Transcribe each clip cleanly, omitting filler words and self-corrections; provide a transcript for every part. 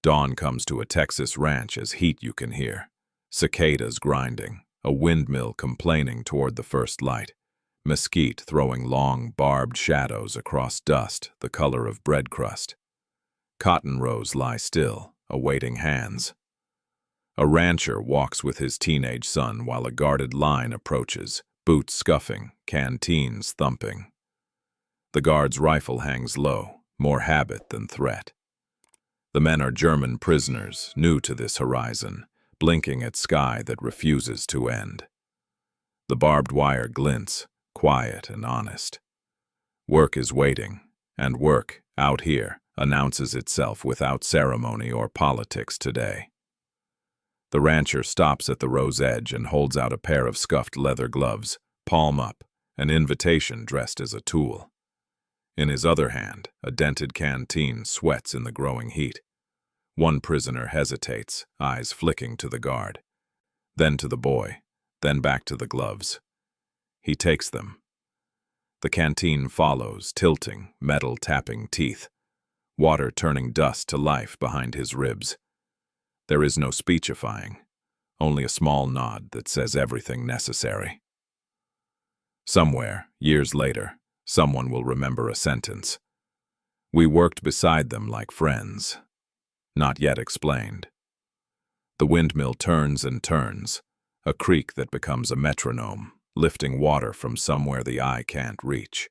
Dawn comes to a Texas ranch as heat you can hear. Cicadas grinding, a windmill complaining toward the first light, mesquite throwing long, barbed shadows across dust the color of bread crust. Cotton rows lie still, awaiting hands. A rancher walks with his teenage son while a guarded line approaches, boots scuffing, canteens thumping. The guard's rifle hangs low, more habit than threat. The men are German prisoners, new to this horizon, blinking at sky that refuses to end. The barbed wire glints, quiet and honest. Work is waiting, and work, out here, announces itself without ceremony or politics today. The rancher stops at the row's edge and holds out a pair of scuffed leather gloves, palm up, an invitation dressed as a tool. In his other hand, a dented canteen sweats in the growing heat. One prisoner hesitates, eyes flicking to the guard. Then to the boy, then back to the gloves. He takes them. The canteen follows, tilting, metal tapping teeth, water turning dust to life behind his ribs. There is no speechifying, only a small nod that says everything necessary. Somewhere, years later, someone will remember a sentence. We worked beside them like friends. Not yet explained. The windmill turns and turns, a creak that becomes a metronome, lifting water from somewhere the eye can't reach.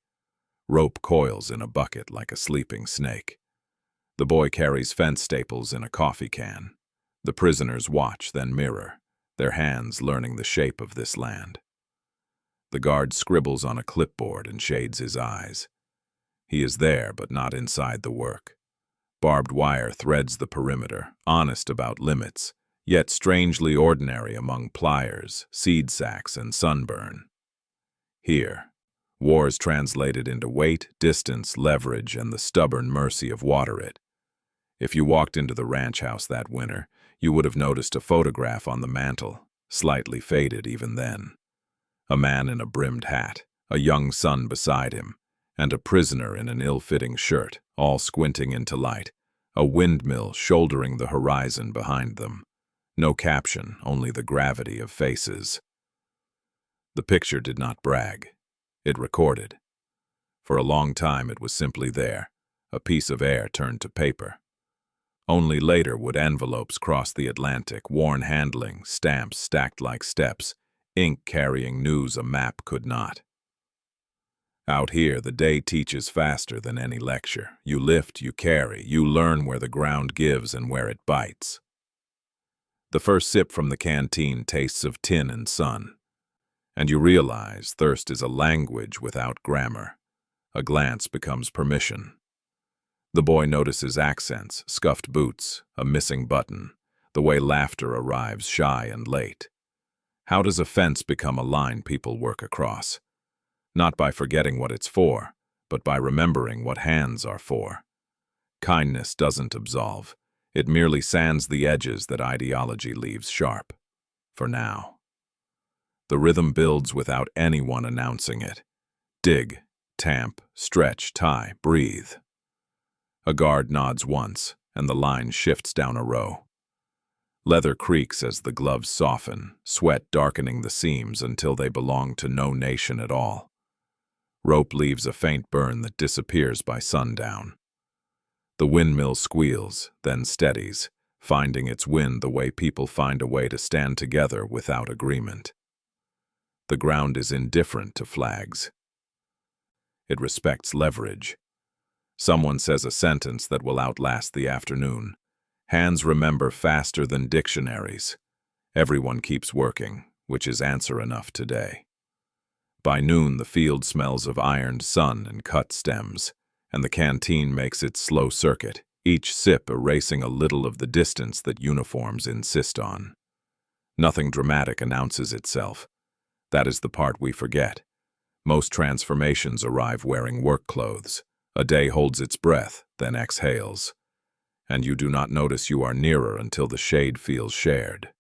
Rope coils in a bucket like a sleeping snake. The boy carries fence staples in a coffee can. The prisoners watch, then mirror, their hands learning the shape of this land. The guard scribbles on a clipboard and shades his eyes. He is there, but not inside the work. Barbed wire threads the perimeter, honest about limits, yet strangely ordinary among pliers, seed sacks, and sunburn. Here, war's translated into weight, distance, leverage, and the stubborn mercy of water it. If you walked into the ranch house that winter, you would have noticed a photograph on the mantel, slightly faded even then. A man in a brimmed hat, a young son beside him, and a prisoner in an ill-fitting shirt, all squinting into light, a windmill shouldering the horizon behind them. No caption, only the gravity of faces. The picture did not brag. It recorded. For a long time it was simply there, a piece of air turned to paper. Only later would envelopes cross the Atlantic, worn handling, stamps stacked like steps, ink carrying news a map could not. Out here, the day teaches faster than any lecture. You lift, you carry, you learn where the ground gives and where it bites. The first sip from the canteen tastes of tin and sun, and you realize thirst is a language without grammar. A glance becomes permission. The boy notices accents, scuffed boots, a missing button, the way laughter arrives shy and late. How does a fence become a line people work across? Not by forgetting what it's for, but by remembering what hands are for. Kindness doesn't absolve. It merely sands the edges that ideology leaves sharp. For now. The rhythm builds without anyone announcing it. Dig, tamp, stretch, tie, breathe. A guard nods once, and the line shifts down a row. Leather creaks as the gloves soften, sweat darkening the seams until they belong to no nation at all. Rope leaves a faint burn that disappears by sundown. The windmill squeals, then steadies, finding its wind the way people find a way to stand together without agreement. The ground is indifferent to flags. It respects leverage. Someone says a sentence that will outlast the afternoon. Hands remember faster than dictionaries. Everyone keeps working, which is answer enough today. By noon, the field smells of ironed sun and cut stems, and the canteen makes its slow circuit, each sip erasing a little of the distance that uniforms insist on. Nothing dramatic announces itself. That is the part we forget. Most transformations arrive wearing work clothes. A day holds its breath, then exhales. And you do not notice you are nearer until the shade feels shared.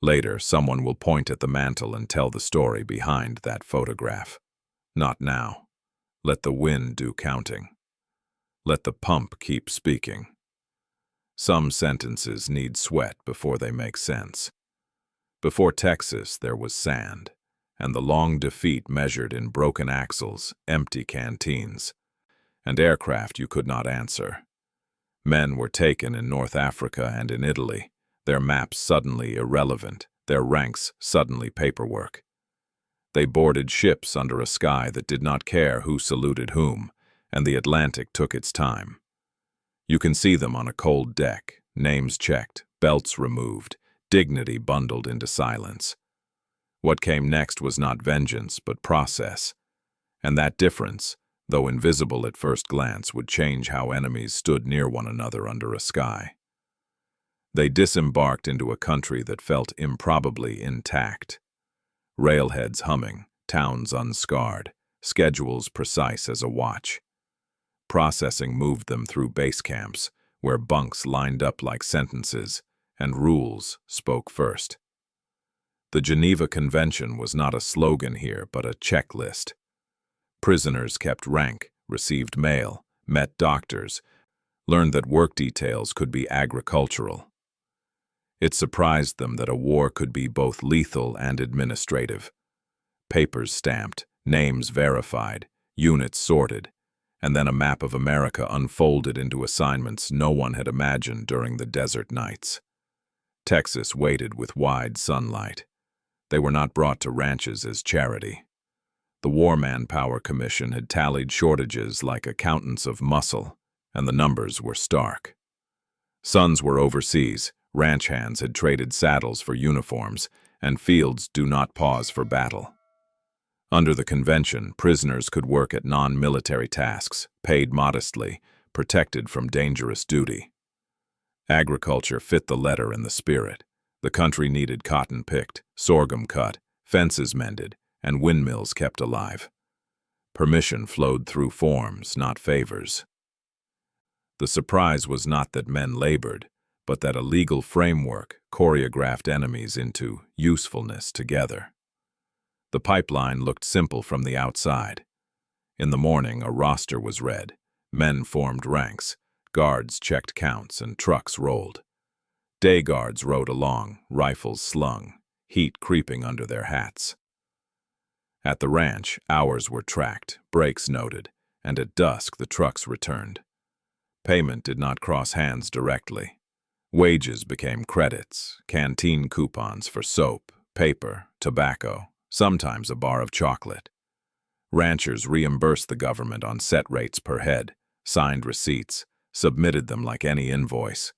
Later, someone will point at the mantel and tell the story behind that photograph. Not now. Let the wind do counting. Let the pump keep speaking. Some sentences need sweat before they make sense. Before Texas, there was sand, and the long defeat measured in broken axles, empty canteens, and aircraft you could not answer. Men were taken in North Africa and in Italy, their maps suddenly irrelevant, their ranks suddenly paperwork. They boarded ships under a sky that did not care who saluted whom, and the Atlantic took its time. You can see them on a cold deck, names checked, belts removed, dignity bundled into silence. What came next was not vengeance, but process. And that difference, though invisible at first glance, would change how enemies stood near one another under a sky. They disembarked into a country that felt improbably intact. Railheads humming, towns unscarred, schedules precise as a watch. Processing moved them through base camps, where bunks lined up like sentences, and rules spoke first. The Geneva Convention was not a slogan here, but a checklist. Prisoners kept rank, received mail, met doctors, learned that work details could be agricultural. It surprised them that a war could be both lethal and administrative. Papers stamped, names verified, units sorted, and then a map of America unfolded into assignments no one had imagined during the desert nights. Texas waited with wide sunlight. They were not brought to ranches as charity. The War Manpower Commission had tallied shortages like accountants of muscle, and the numbers were stark. Sons were overseas, ranch hands had traded saddles for uniforms, and fields do not pause for battle. Under the convention, prisoners could work at non-military tasks, paid modestly, protected from dangerous duty. Agriculture fit the letter and the spirit. The country needed cotton picked, sorghum cut, fences mended, and windmills kept alive. Permission flowed through forms, not favors. The surprise was not that men labored, but that a legal framework choreographed enemies into usefulness together. The pipeline looked simple from the outside. In the morning, a roster was read. Men formed ranks, guards checked counts, and trucks rolled. Day guards rode along, rifles slung, heat creeping under their hats. At the ranch, hours were tracked, breaks noted, and at dusk the trucks returned. Payment did not cross hands directly. Wages became credits, canteen coupons for soap, paper, tobacco, sometimes a bar of chocolate. Ranchers reimbursed the government on set rates per head, signed receipts, submitted them like any invoice.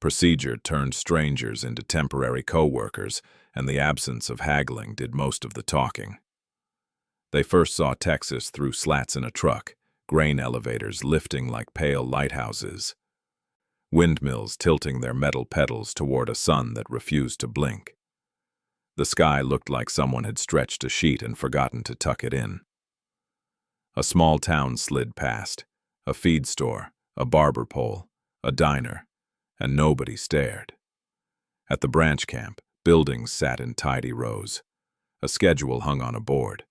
Procedure turned strangers into temporary co-workers, and the absence of haggling did most of the talking. They first saw Texas through slats in a truck, grain elevators lifting like pale lighthouses, windmills tilting their metal pedals toward a sun that refused to blink. The sky looked like someone had stretched a sheet and forgotten to tuck it in. A small town slid past, a feed store, a barber pole, a diner, and nobody stared. At the branch camp, buildings sat in tidy rows. A schedule hung on a board.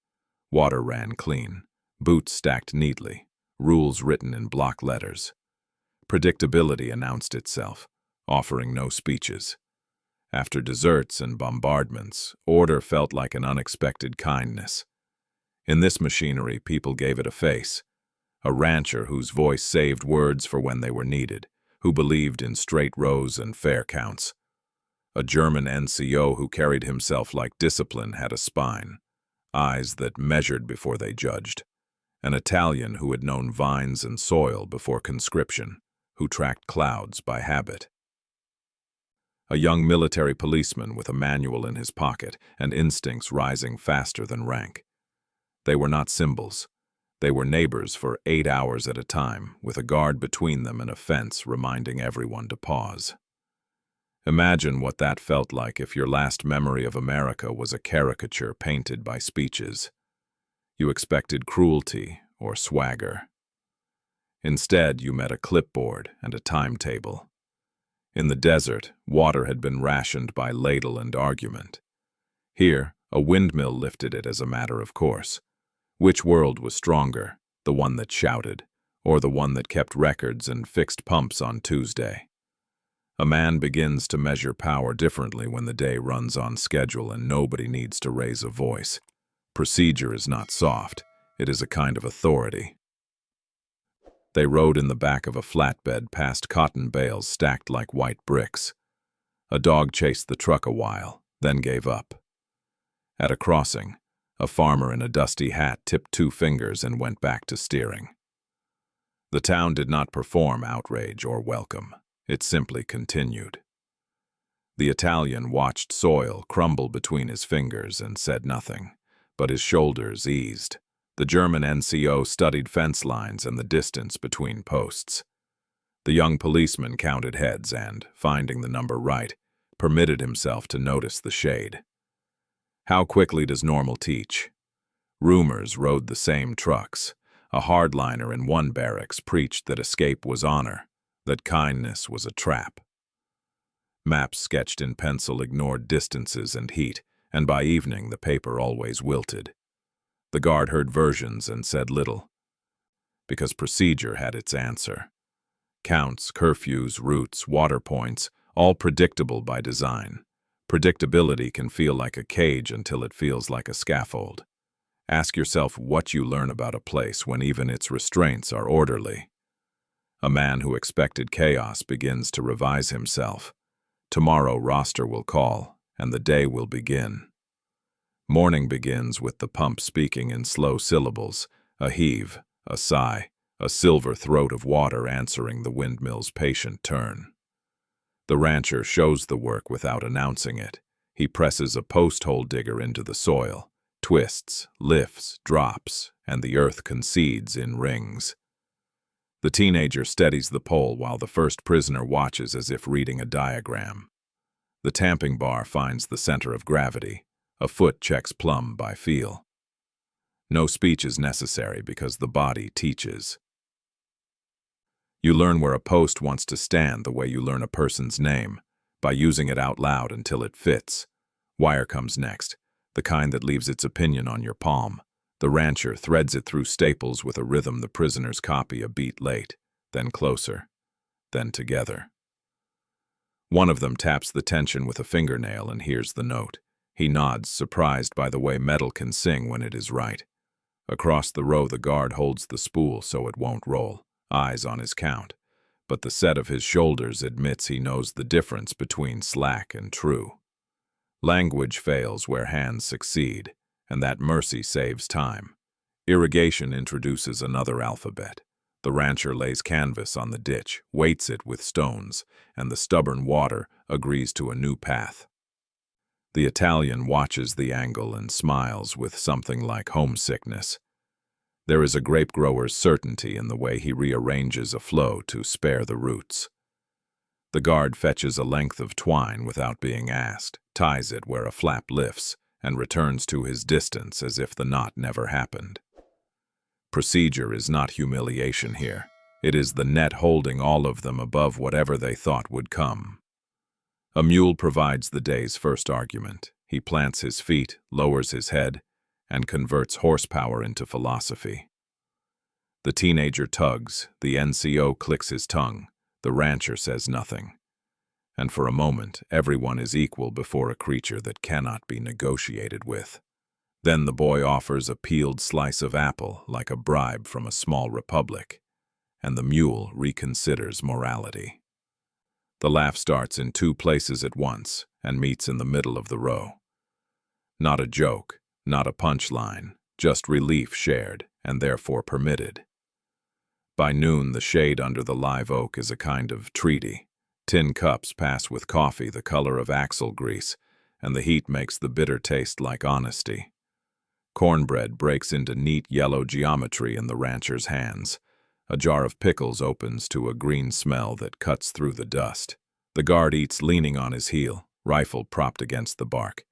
Water ran clean, boots stacked neatly, rules written in block letters. Predictability announced itself, offering no speeches. After deserts and bombardments, order felt like an unexpected kindness. In this machinery, people gave it a face. A rancher whose voice saved words for when they were needed, who believed in straight rows and fair counts. A German NCO who carried himself like discipline had a spine, eyes that measured before they judged. An Italian who had known vines and soil before conscription, who tracked clouds by habit. A young military policeman with a manual in his pocket and instincts rising faster than rank. They were not symbols. They were neighbors for 8 hours at a time, with a guard between them and a fence reminding everyone to pause. Imagine what that felt like if your last memory of America was a caricature painted by speeches. You expected cruelty or swagger. Instead, you met a clipboard and a timetable. In the desert, water had been rationed by ladle and argument. Here, a windmill lifted it as a matter of course. Which world was stronger, the one that shouted, or the one that kept records and fixed pumps on Tuesday? A man begins to measure power differently when the day runs on schedule and nobody needs to raise a voice. Procedure is not soft, it is a kind of authority. They rode in the back of a flatbed past cotton bales stacked like white bricks. A dog chased the truck a while, then gave up. At a crossing, a farmer in a dusty hat tipped 2 fingers and went back to steering. The town did not perform outrage or welcome. It simply continued. The Italian watched soil crumble between his fingers and said nothing, but his shoulders eased. The German NCO studied fence lines and the distance between posts. The young policeman counted heads and, finding the number right, permitted himself to notice the shade. How quickly does normal teach? Rumors rode the same trucks. A hardliner in one barracks preached that escape was honor, that kindness was a trap. Maps sketched in pencil ignored distances and heat, and by evening the paper always wilted. The guard heard versions and said little, because procedure had its answer. Counts, curfews, routes, water points, all predictable by design. Predictability can feel like a cage until it feels like a scaffold. Ask yourself what you learn about a place when even its restraints are orderly. A man who expected chaos begins to revise himself. Tomorrow roster will call, and the day will begin. Morning begins with the pump speaking in slow syllables, a heave, a sigh, a silver throat of water answering the windmill's patient turn. The rancher shows the work without announcing it. He presses a post-hole digger into the soil, twists, lifts, drops, and the earth concedes in rings. The teenager steadies the pole while the first prisoner watches as if reading a diagram. The tamping bar finds the center of gravity. A foot checks plumb by feel. No speech is necessary because the body teaches. You learn where a post wants to stand the way you learn a person's name, by using it out loud until it fits. Wire comes next, the kind that leaves its opinion on your palm. The rancher threads it through staples with a rhythm the prisoners copy a beat late, then closer, then together. One of them taps the tension with a fingernail and hears the note. He nods, surprised by the way metal can sing when it is right. Across the row the guard holds the spool so it won't roll, eyes on his count, but the set of his shoulders admits he knows the difference between slack and true. Language fails where hands succeed, and that mercy saves time. Irrigation introduces another alphabet. The rancher lays canvas on the ditch, weights it with stones, and the stubborn water agrees to a new path. The Italian watches the angle and smiles with something like homesickness. There is a grape grower's certainty in the way he rearranges a flow to spare the roots. The guard fetches a length of twine without being asked, ties it where a flap lifts, and returns to his distance as if the knot never happened. Procedure is not humiliation here. It is the net holding all of them above whatever they thought would come. A mule provides the day's first argument. He plants his feet, lowers his head, and converts horsepower into philosophy. The teenager tugs, the NCO clicks his tongue, the rancher says nothing. And for a moment, everyone is equal before a creature that cannot be negotiated with. Then the boy offers a peeled slice of apple like a bribe from a small republic, and the mule reconsiders morality. The laugh starts in 2 places at once and meets in the middle of the row. Not a joke, not a punchline, just relief shared and therefore permitted. By noon, the shade under the live oak is a kind of treaty. Tin cups pass with coffee the color of axle grease, and the heat makes the bitter taste like honesty. Cornbread breaks into neat yellow geometry in the rancher's hands. A jar of pickles opens to a green smell that cuts through the dust. The guard eats leaning on his heel, rifle propped against the bark,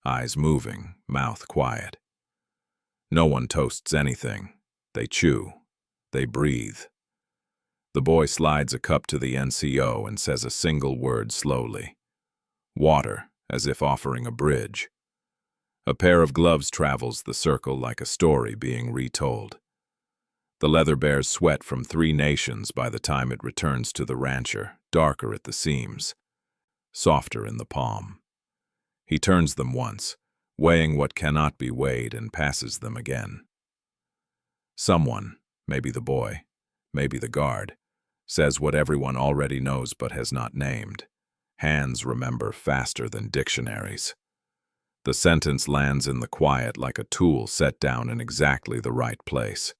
eyes moving, mouth quiet. No one toasts anything. They chew. They breathe. The boy slides a cup to the NCO and says a single word slowly. Water, as if offering a bridge. A pair of gloves travels the circle like a story being retold. The leather bears sweat from 3 nations by the time it returns to the rancher, darker at the seams, softer in the palm. He turns them once, weighing what cannot be weighed, and passes them again. Someone, maybe the boy, maybe the guard, says what everyone already knows but has not named. Hands remember faster than dictionaries. The sentence lands in the quiet like a tool set down in exactly the right place.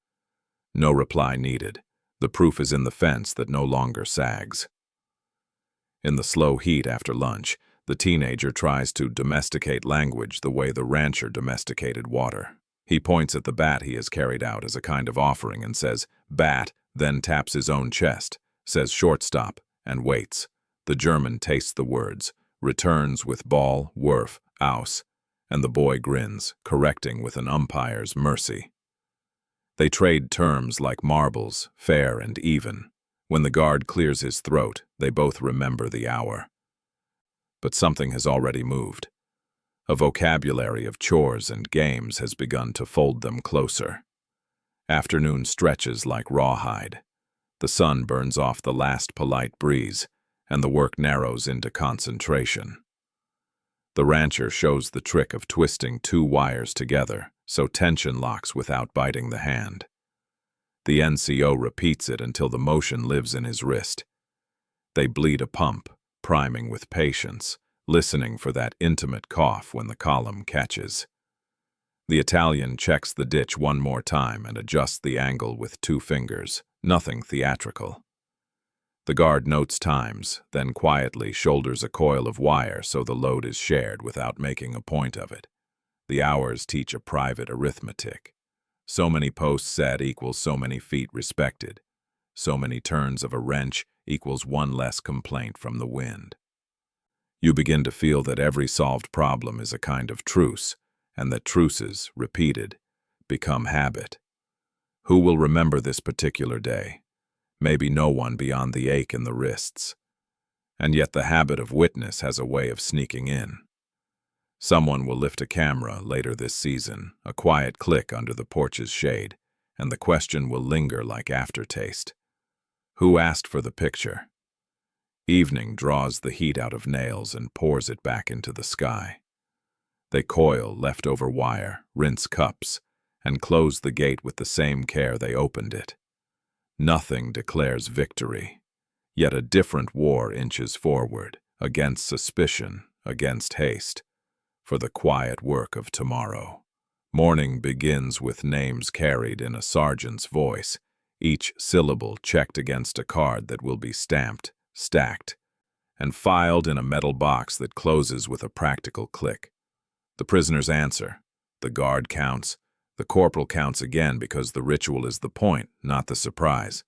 No reply needed. The proof is in the fence that no longer sags. In the slow heat after lunch, the teenager tries to domesticate language the way the rancher domesticated water. He points at the bat he has carried out as a kind of offering and says, "Bat," then taps his own chest, says "shortstop," and waits. The German tastes the words, returns with ball, Wurf, aus, and the boy grins, correcting with an umpire's mercy. They trade terms like marbles, fair and even. When the guard clears his throat, they both remember the hour. But something has already moved. A vocabulary of chores and games has begun to fold them closer. Afternoon stretches like rawhide. The sun burns off the last polite breeze, and the work narrows into concentration. The rancher shows the trick of twisting 2 wires together, so tension locks without biting the hand. The NCO repeats it until the motion lives in his wrist. They bleed a pump, priming with patience, listening for that intimate cough when the column catches. The Italian checks the ditch one more time and adjusts the angle with 2 fingers, nothing theatrical. The guard notes times, then quietly shoulders a coil of wire so the load is shared without making a point of it. The hours teach a private arithmetic. So many posts set equals so many feet respected. So many turns of a wrench equals 1 less complaint from the wind. You begin to feel that every solved problem is a kind of truce, and that truces, repeated, become habit. Who will remember this particular day? Maybe no one beyond the ache in the wrists. And yet the habit of witness has a way of sneaking in. Someone will lift a camera later this season, a quiet click under the porch's shade, and the question will linger like aftertaste. Who asked for the picture? Evening draws the heat out of nails and pours it back into the sky. They coil leftover wire, rinse cups, and close the gate with the same care they opened it. Nothing declares victory, yet a different war inches forward, against suspicion, against haste, for the quiet work of tomorrow. Morning begins with names carried in a sergeant's voice, each syllable checked against a card that will be stamped, stacked, and filed in a metal box that closes with a practical click. The prisoners answer. The guard counts. The corporal counts again because the ritual is the point, not the surprise.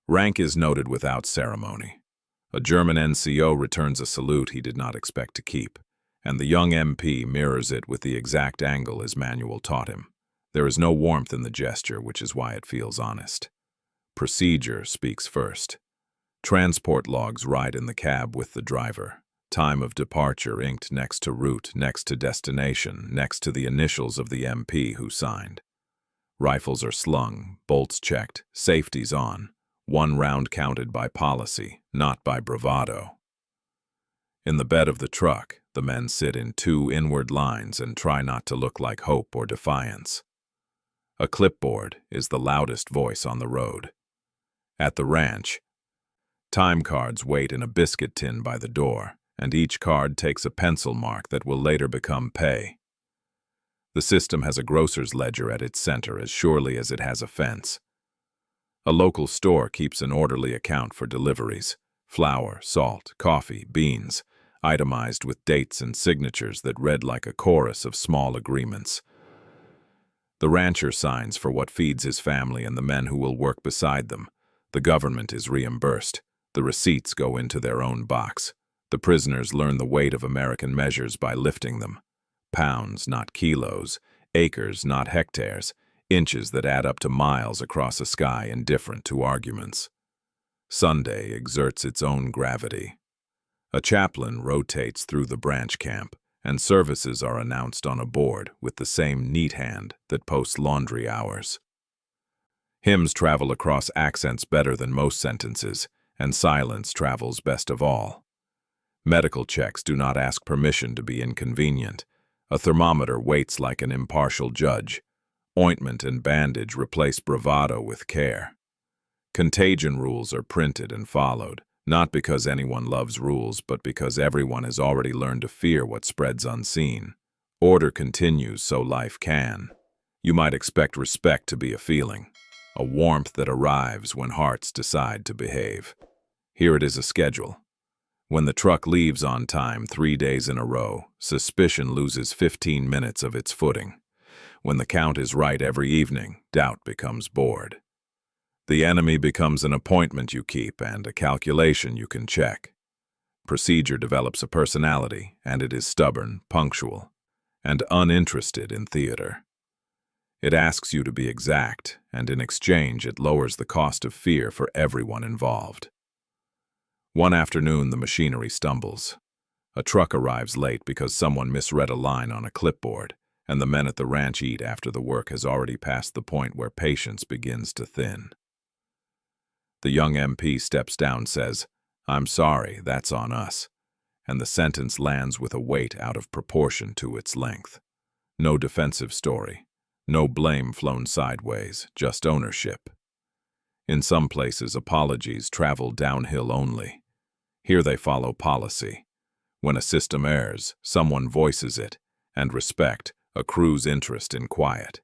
Rank is noted without ceremony. A German NCO returns a salute he did not expect to keep, and the young MP mirrors it with the exact angle his manual taught him. There is no warmth in the gesture, which is why it feels honest. Procedure speaks first. Transport logs ride in the cab with the driver. Time of departure inked next to route, next to destination, next to the initials of the MP who signed. Rifles are slung, bolts checked, safeties on. 1 round counted by policy, not by bravado. In the bed of the truck, the men sit in 2 inward lines and try not to look like hope or defiance. A clipboard is the loudest voice on the road. At the ranch, time cards wait in a biscuit tin by the door, and each card takes a pencil mark that will later become pay. The system has a grocer's ledger at its center as surely as it has a fence. A local store keeps an orderly account for deliveries: flour, salt, coffee, beans, itemized with dates and signatures that read like a chorus of small agreements. The rancher signs for what feeds his family and the men who will work beside them. The government is reimbursed. The receipts go into their own box. The prisoners learn the weight of American measures by lifting them. Pounds, not kilos. Acres, not hectares. Inches that add up to miles across a sky indifferent to arguments. Sunday exerts its own gravity. A chaplain rotates through the branch camp, and services are announced on a board with the same neat hand that posts laundry hours. Hymns travel across accents better than most sentences, and silence travels best of all. Medical checks do not ask permission to be inconvenient. A thermometer waits like an impartial judge. Ointment and bandage replace bravado with care. Contagion rules are printed and followed, not because anyone loves rules, but because everyone has already learned to fear what spreads unseen. Order continues so life can. You might expect respect to be a feeling, a warmth that arrives when hearts decide to behave. Here it is a schedule. When the truck leaves on time 3 days in a row, suspicion loses 15 minutes of its footing. When the count is right every evening, doubt becomes bored. The enemy becomes an appointment you keep and a calculation you can check. Procedure develops a personality, and it is stubborn, punctual, and uninterested in theater. It asks you to be exact, and in exchange it lowers the cost of fear for everyone involved. One afternoon, the machinery stumbles. A truck arrives late because someone misread a line on a clipboard, and the men at the ranch eat after the work has already passed the point where patience begins to thin. The young MP steps down, says, "I'm sorry, that's on us," and the sentence lands with a weight out of proportion to its length. No defensive story, no blame flown sideways, just ownership. In some places, apologies travel downhill only. Here they follow policy. When a system errs, someone voices it, and respect accrues interest in quiet.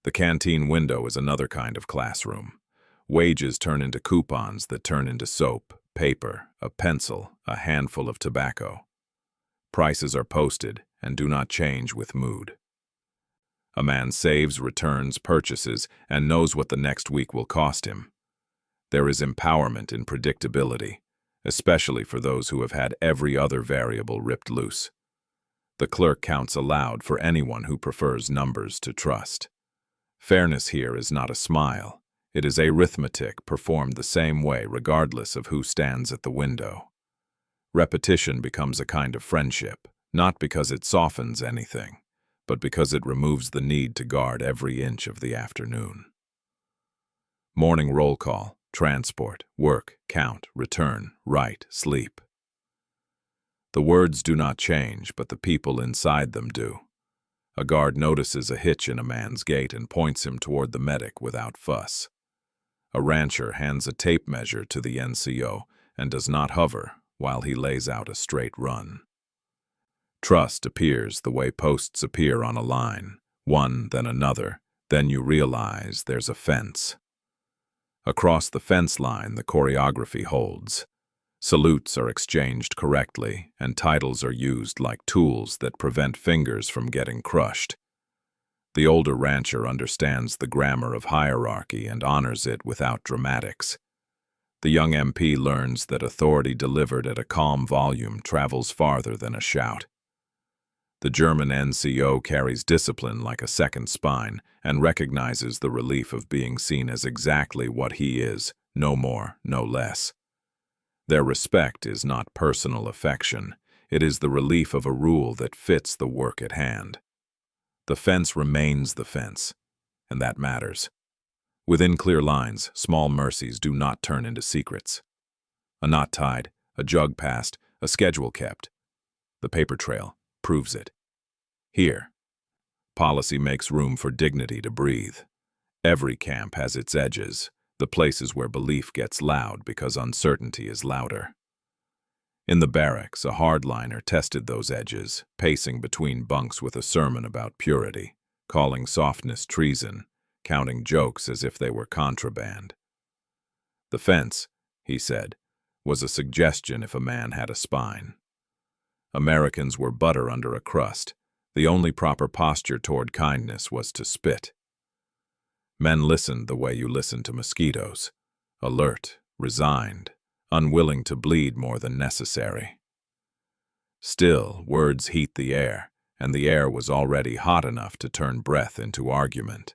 The canteen window is another kind of classroom. Wages turn into coupons that turn into soap, paper, a pencil, a handful of tobacco. Prices are posted and do not change with mood. A man saves, returns, purchases, and knows what the next week will cost him. There is empowerment in predictability, especially for those who have had every other variable ripped loose. The clerk counts aloud for anyone who prefers numbers to trust. Fairness here is not a smile. It is arithmetic performed the same way regardless of who stands at the window. Repetition becomes a kind of friendship, not because it softens anything, but because it removes the need to guard every inch of the afternoon. Morning roll call, transport, work, count, return, write, sleep. The words do not change, but the people inside them do. A guard notices a hitch in a man's gait and points him toward the medic without fuss. A rancher hands a tape measure to the NCO and does not hover while he lays out a straight run. Trust appears the way posts appear on a line, one, then another, then you realize there's a fence. Across the fence line, the choreography holds. Salutes are exchanged correctly, and titles are used like tools that prevent fingers from getting crushed. The older rancher understands the grammar of hierarchy and honors it without dramatics. The young MP learns that authority delivered at a calm volume travels farther than a shout. The German NCO carries discipline like a second spine and recognizes the relief of being seen as exactly what he is, no more, no less. Their respect is not personal affection. It is the relief of a rule that fits the work at hand. The fence remains the fence, and that matters. Within clear lines, small mercies do not turn into secrets. A knot tied, a jug passed, a schedule kept. The paper trail proves it. Here, policy makes room for dignity to breathe. Every camp has its edges, the places where belief gets loud because uncertainty is louder. In the barracks, a hardliner tested those edges, pacing between bunks with a sermon about purity, calling softness treason, counting jokes as if they were contraband. The fence, he said, was a suggestion if a man had a spine. Americans were butter under a crust. The only proper posture toward kindness was to spit. Men listened the way you listen to mosquitoes, alert, resigned, unwilling to bleed more than necessary. Still, words heat the air, and the air was already hot enough to turn breath into argument.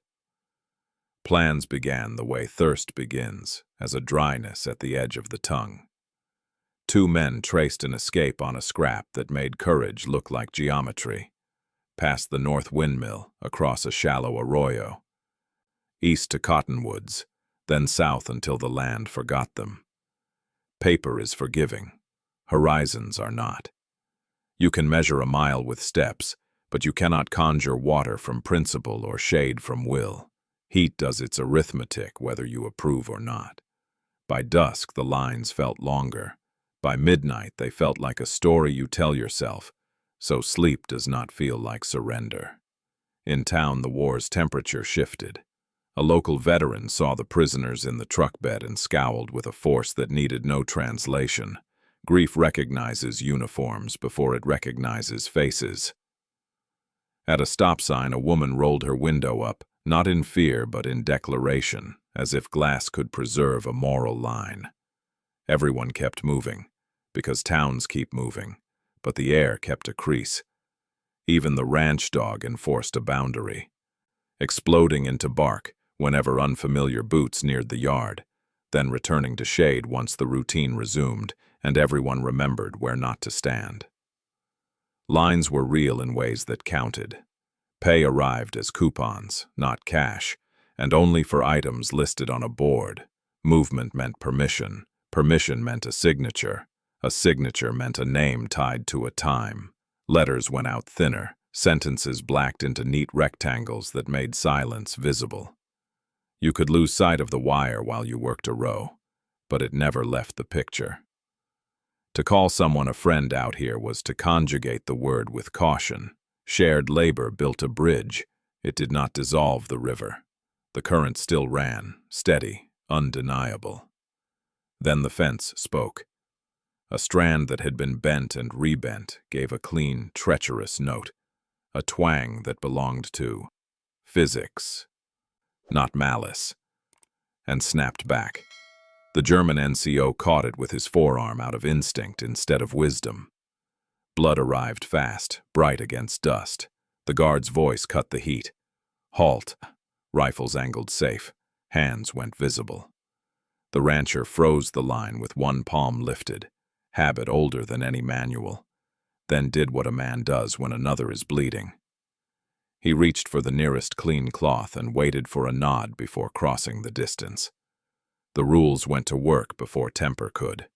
Plans began the way thirst begins, as a dryness at the edge of the tongue. Two men traced an escape on a scrap that made courage look like geometry, past the north windmill, across a shallow arroyo. east to cottonwoods, then south until the land forgot them. Paper is forgiving. Horizons are not. You can measure a mile with steps, but you cannot conjure water from principle or shade from will. Heat does its arithmetic whether you approve or not. By dusk, the lines felt longer. By midnight, they felt like a story you tell yourself, so sleep does not feel like surrender. In town, the war's temperature shifted. A local veteran saw the prisoners in the truck bed and scowled with a force that needed no translation. Grief recognizes uniforms before it recognizes faces. At a stop sign, a woman rolled her window up, not in fear but in declaration, as if glass could preserve a moral line. Everyone kept moving, because towns keep moving, but the air kept a crease. Even the ranch dog enforced a boundary, exploding into bark whenever unfamiliar boots neared the yard, then returning to shade once the routine resumed and everyone remembered where not to stand. Lines were real in ways that counted. Pay arrived as coupons, not cash, and only for items listed on a board. Movement meant permission. Permission meant a signature meant a name tied to a time. Letters went out thinner, sentences blacked into neat rectangles that made silence visible. You could lose sight of the wire while you worked a row, but it never left the picture. To call someone a friend out here was to conjugate the word with caution. Shared labor built a bridge. It did not dissolve the river. The current still ran, steady, undeniable. Then the fence spoke. A strand that had been bent and rebent gave a clean, treacherous note, a twang that belonged to physics, not malice, and snapped back. The German NCO caught it with his forearm out of instinct instead of wisdom. Blood arrived fast, bright against dust. The guard's voice cut the heat. Halt. Rifles angled safe. Hands went visible. The rancher froze the line with one palm lifted, habit older than any manual, then did what a man does when another is bleeding. He reached for the nearest clean cloth and waited for a nod before crossing the distance. The rules went to work before temper could.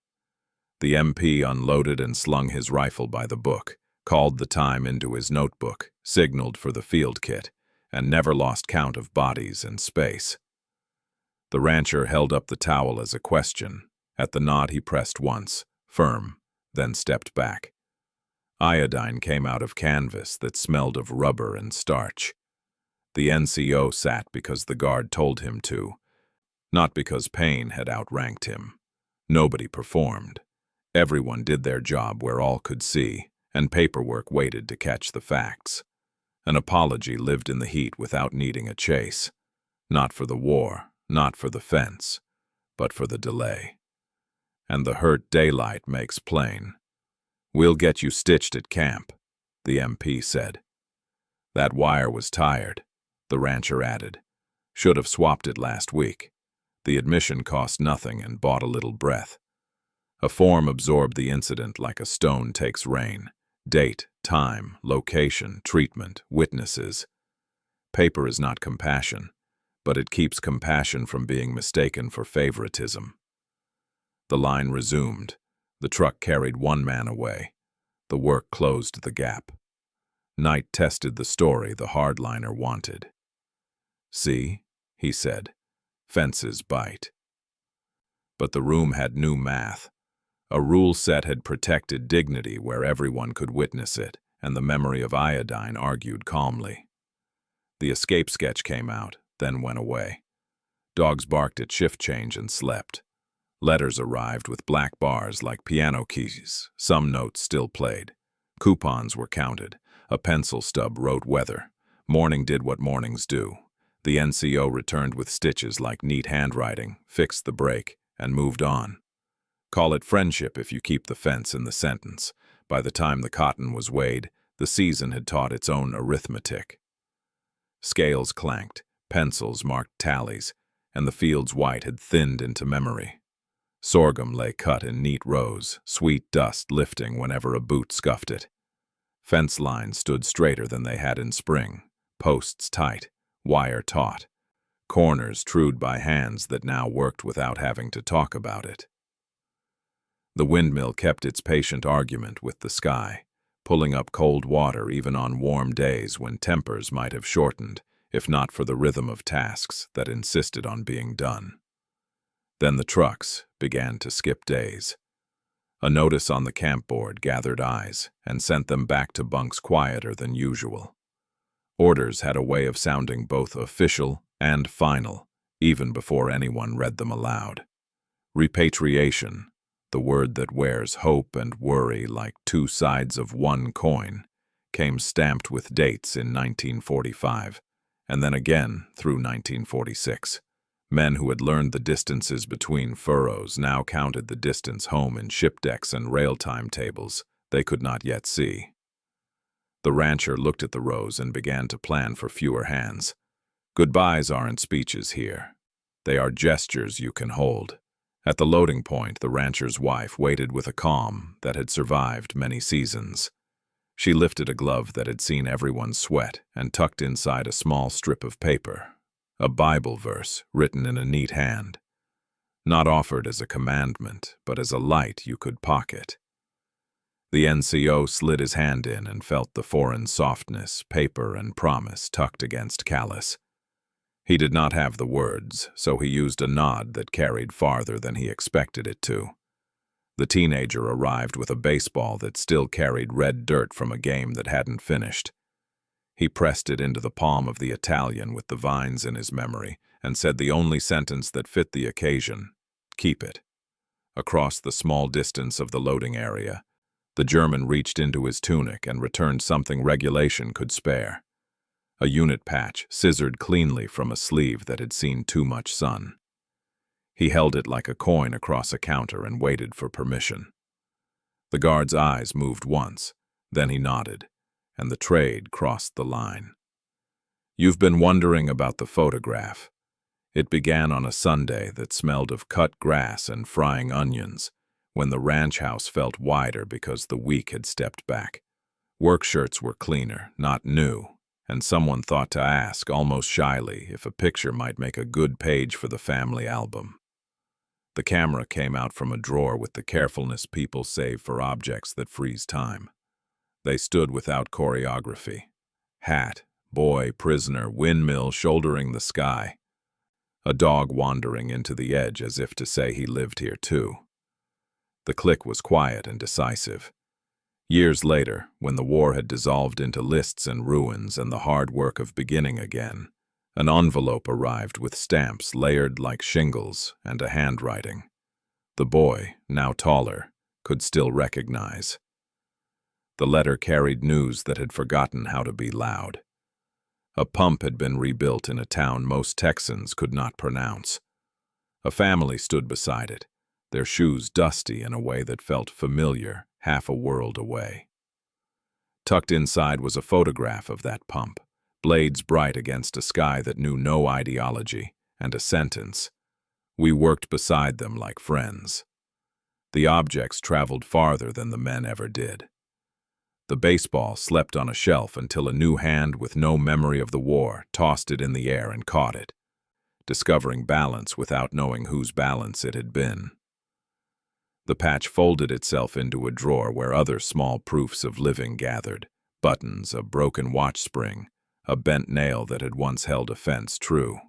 The MP unloaded and slung his rifle by the book, called the time into his notebook, signaled for the field kit, and never lost count of bodies and space. The rancher held up the towel as a question. At the nod he pressed once, firm, then stepped back. Iodine came out of canvas that smelled of rubber and starch. The NCO sat because the guard told him to, not because pain had outranked him. Nobody performed. Everyone did their job where all could see, and paperwork waited to catch the facts. An apology lived in the heat without needing a chase. Not for the war, not for the fence, but for the delay. And the hurt daylight makes plain. "We'll get you stitched at camp," the MP said. "That wire was tired," the rancher added. "Should have swapped it last week." The admission cost nothing and bought a little breath. A form absorbed the incident like a stone takes rain. Date, time, location, treatment, witnesses. Paper is not compassion, but it keeps compassion from being mistaken for favoritism. The line resumed. The truck carried one man away. The work closed the gap. Night tested the story the hardliner wanted. "See," he said, "fences bite." But the room had new math. A rule set had protected dignity where everyone could witness it, and the memory of iodine argued calmly. The escape sketch came out, then went away. Dogs barked at shift change and slept. Letters arrived with black bars like piano keys. Some notes still played. Coupons were counted. A pencil stub wrote weather. Morning did what mornings do. The NCO returned with stitches like neat handwriting, fixed the break, and moved on. Call it friendship if you keep the fence in the sentence. By the time the cotton was weighed, the season had taught its own arithmetic. Scales clanked, pencils marked tallies, and the field's white had thinned into memory. Sorghum lay cut in neat rows, sweet dust lifting whenever a boot scuffed it. Fence lines stood straighter than they had in spring, posts tight, wire taut. corners trued by hands that now worked without having to talk about it. The windmill kept its patient argument with the sky, pulling up cold water even on warm days when tempers might have shortened, if not for the rhythm of tasks that insisted on being done. Then the trucks began to skip days. A notice on the camp board gathered eyes and sent them back to bunks quieter than usual. Orders had a way of sounding both official and final, even before anyone read them aloud. Repatriation, the word that wears hope and worry like two sides of one coin, came stamped with dates in 1945, and then again through 1946. Men who had learned the distances between furrows now counted the distance home in ship decks and rail timetables they could not yet see. The rancher looked at the rows and began to plan for fewer hands. Goodbyes aren't speeches here. They are gestures you can hold. At the loading point, the rancher's wife waited with a calm that had survived many seasons. She lifted a glove that had seen everyone sweat and tucked inside a small strip of paper, a Bible verse written in a neat hand, not offered as a commandment, but as a light you could pocket. The NCO slid his hand in and felt the foreign softness, paper, and promise tucked against callus. He did not have the words, so he used a nod that carried farther than he expected it to. The teenager arrived with a baseball that still carried red dirt from a game that hadn't finished. He pressed it into the palm of the Italian with the vines in his memory and said the only sentence that fit the occasion, "Keep it." Across the small distance of the loading area, the German reached into his tunic and returned something regulation could spare. A unit patch scissored cleanly from a sleeve that had seen too much sun. He held it like a coin across a counter and waited for permission. The guard's eyes moved once, then he nodded, and the trade crossed the line. You've been wondering about the photograph. It began on a Sunday that smelled of cut grass and frying onions, when the ranch house felt wider because the week had stepped back. Work shirts were cleaner, not new, and someone thought to ask, almost shyly, if a picture might make a good page for the family album. The camera came out from a drawer with the carefulness people save for objects that freeze time. They stood without choreography. Hat, boy, prisoner, windmill shouldering the sky. A dog wandering into the edge as if to say he lived here too. The click was quiet and decisive. Years later, when the war had dissolved into lists and ruins and the hard work of beginning again, an envelope arrived with stamps layered like shingles and a handwriting. The boy, now taller, could still recognize. The letter carried news that had forgotten how to be loud. A pump had been rebuilt in a town most Texans could not pronounce. A family stood beside it, their shoes dusty in a way that felt familiar, half a world away. Tucked inside was a photograph of that pump, blades bright against a sky that knew no ideology, and a sentence, "We worked beside them like friends." The objects traveled farther than the men ever did. The baseball slept on a shelf until a new hand with no memory of the war tossed it in the air and caught it, discovering balance without knowing whose balance it had been. The patch folded itself into a drawer where other small proofs of living gathered, buttons, a broken watch spring, a bent nail that had once held a fence true.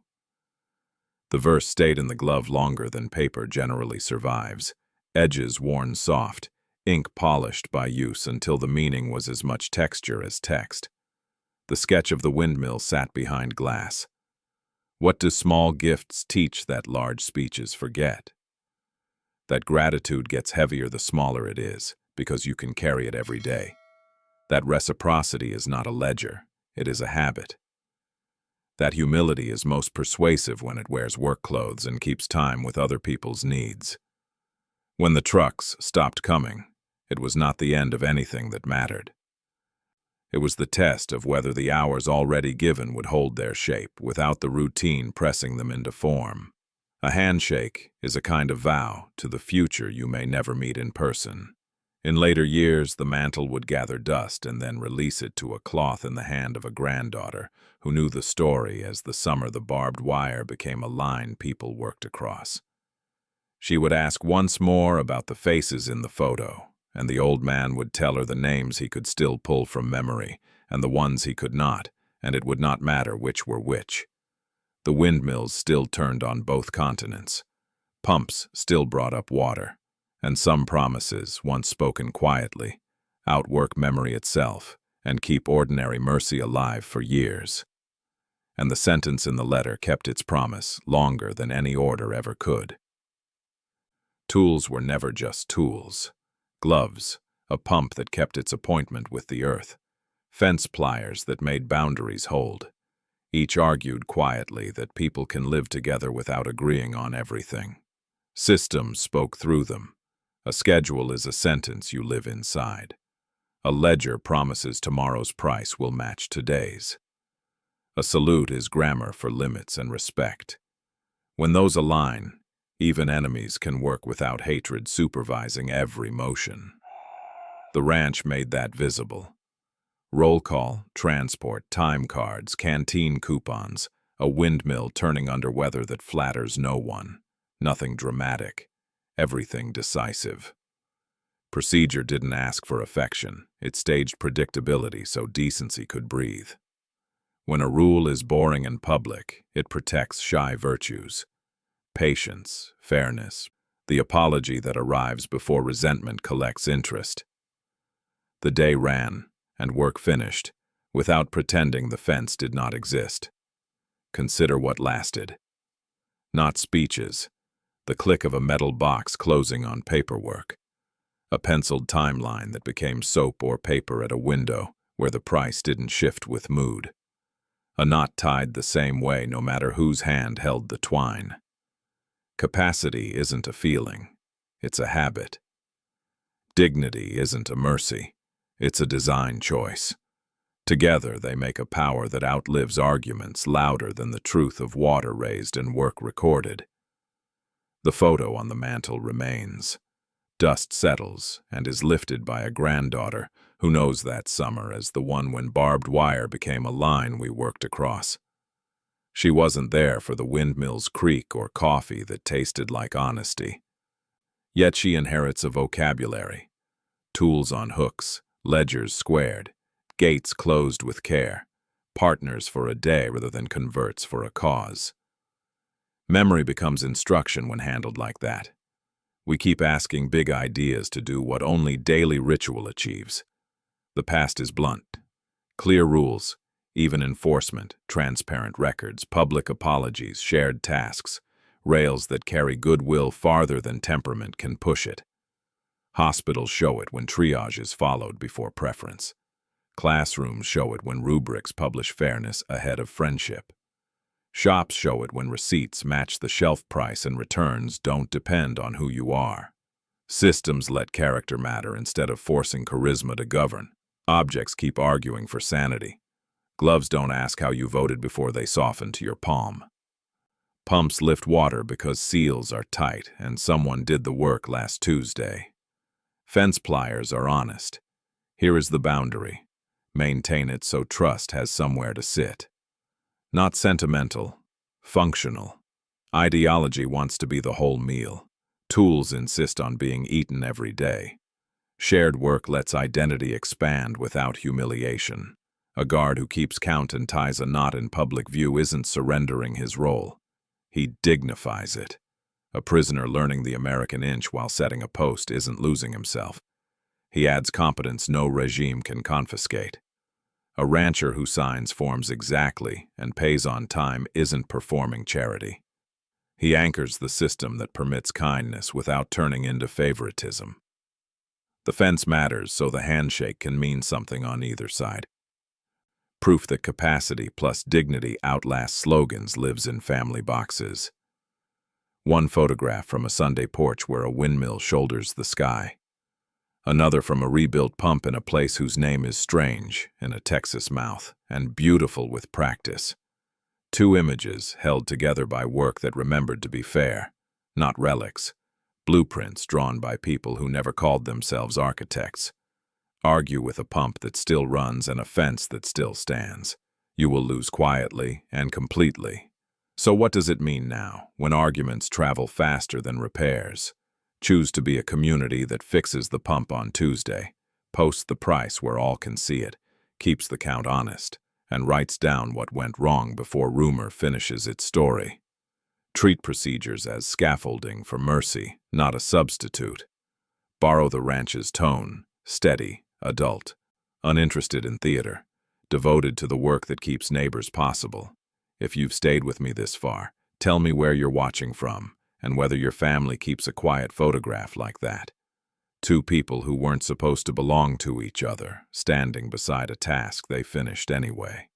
The verse stayed in the glove longer than paper generally survives, edges worn soft, ink polished by use until the meaning was as much texture as text. The sketch of the windmill sat behind glass. What do small gifts teach that large speeches forget? That gratitude gets heavier the smaller it is, because you can carry it every day. That reciprocity is not a ledger, it is a habit. That humility is most persuasive when it wears work clothes and keeps time with other people's needs. When the trucks stopped coming, it was not the end of anything that mattered. It was the test of whether the hours already given would hold their shape without the routine pressing them into form. A handshake is a kind of vow to the future you may never meet in person. In later years, the mantle would gather dust and then release it to a cloth in the hand of a granddaughter who knew the story as the summer the barbed wire became a line people worked across. She would ask once more about the faces in the photo, and the old man would tell her the names he could still pull from memory and the ones he could not, and it would not matter which were which. The windmills still turned on both continents. Pumps still brought up water, and some promises, once spoken quietly, outwork memory itself and keep ordinary mercy alive for years. And the sentence in the letter kept its promise longer than any order ever could. Tools were never just tools. Gloves, a pump that kept its appointment with the earth, fence pliers that made boundaries hold. Each argued quietly that people can live together without agreeing on everything. Systems spoke through them. A schedule is a sentence you live inside. A ledger promises tomorrow's price will match today's. A salute is grammar for limits and respect. When those align, even enemies can work without hatred supervising every motion. The ranch made that visible. Roll call, transport, time cards, canteen coupons, a windmill turning under weather that flatters no one. Nothing dramatic, everything decisive. Procedure didn't ask for affection, it staged predictability so decency could breathe. When a rule is boring and public, it protects shy virtues. Patience, fairness, the apology that arrives before resentment collects interest. The day ran, and work finished, without pretending the fence did not exist. Consider what lasted. Not speeches, the click of a metal box closing on paperwork. A penciled timeline that became soap or paper at a window where the price didn't shift with mood. A knot tied the same way no matter whose hand held the twine. Capacity isn't a feeling, it's a habit. Dignity isn't a mercy, it's a design choice. Together they make a power that outlives arguments louder than the truth of water raised and work recorded. The photo on the mantle remains. Dust settles and is lifted by a granddaughter who knows that summer as the one when barbed wire became a line we worked across. She wasn't there for the windmill's creak or coffee that tasted like honesty. Yet she inherits a vocabulary. Tools on hooks, ledgers squared, gates closed with care, partners for a day rather than converts for a cause. Memory becomes instruction when handled like that. We keep asking big ideas to do what only daily ritual achieves. The past is blunt. Clear rules, even enforcement, transparent records, public apologies, shared tasks, rails that carry goodwill farther than temperament can push it. Hospitals show it when triage is followed before preference. Classrooms show it when rubrics publish fairness ahead of friendship. Shops show it when receipts match the shelf price and returns don't depend on who you are. Systems let character matter instead of forcing charisma to govern. Objects keep arguing for sanity. Gloves don't ask how you voted before they soften to your palm. Pumps lift water because seals are tight and someone did the work last Tuesday. Fence pliers are honest. Here is the boundary. Maintain it so trust has somewhere to sit. Not sentimental, functional. Ideology wants to be the whole meal. Tools insist on being eaten every day. Shared work lets identity expand without humiliation. A guard who keeps count and ties a knot in public view isn't surrendering his role. He dignifies it. A prisoner learning the American inch while setting a post isn't losing himself. He adds competence no regime can confiscate. A rancher who signs forms exactly and pays on time isn't performing charity. He anchors the system that permits kindness without turning into favoritism. The fence matters so the handshake can mean something on either side. Proof that capacity plus dignity outlasts slogans lives in family boxes. One photograph from a Sunday porch where a windmill shoulders the sky. Another from a rebuilt pump in a place whose name is strange in a Texas mouth and beautiful with practice. Two images held together by work that remembered to be fair, not relics. blueprints drawn by people who never called themselves architects. Argue with a pump that still runs and a fence that still stands. You will lose quietly and completely. So what does it mean now, when arguments travel faster than repairs? Choose to be a community that fixes the pump on Tuesday, posts the price where all can see it, keeps the count honest, and writes down what went wrong before rumor finishes its story. Treat procedures as scaffolding for mercy, not a substitute. Borrow the ranch's tone, steady, adult, uninterested in theater, devoted to the work that keeps neighbors possible. If you've stayed with me this far, tell me where you're watching from, and whether your family keeps a quiet photograph like that. Two people who weren't supposed to belong to each other, standing beside a task they finished anyway.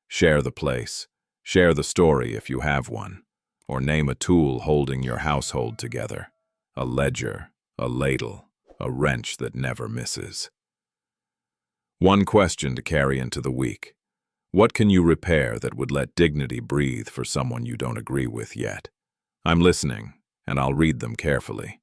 Share the place. Share the story if you have one. Or name a tool holding your household together. A ledger, a ladle, a wrench that never misses. One question to carry into the week. What can you repair that would let dignity breathe for someone you don't agree with yet? I'm listening, and I'll read them carefully.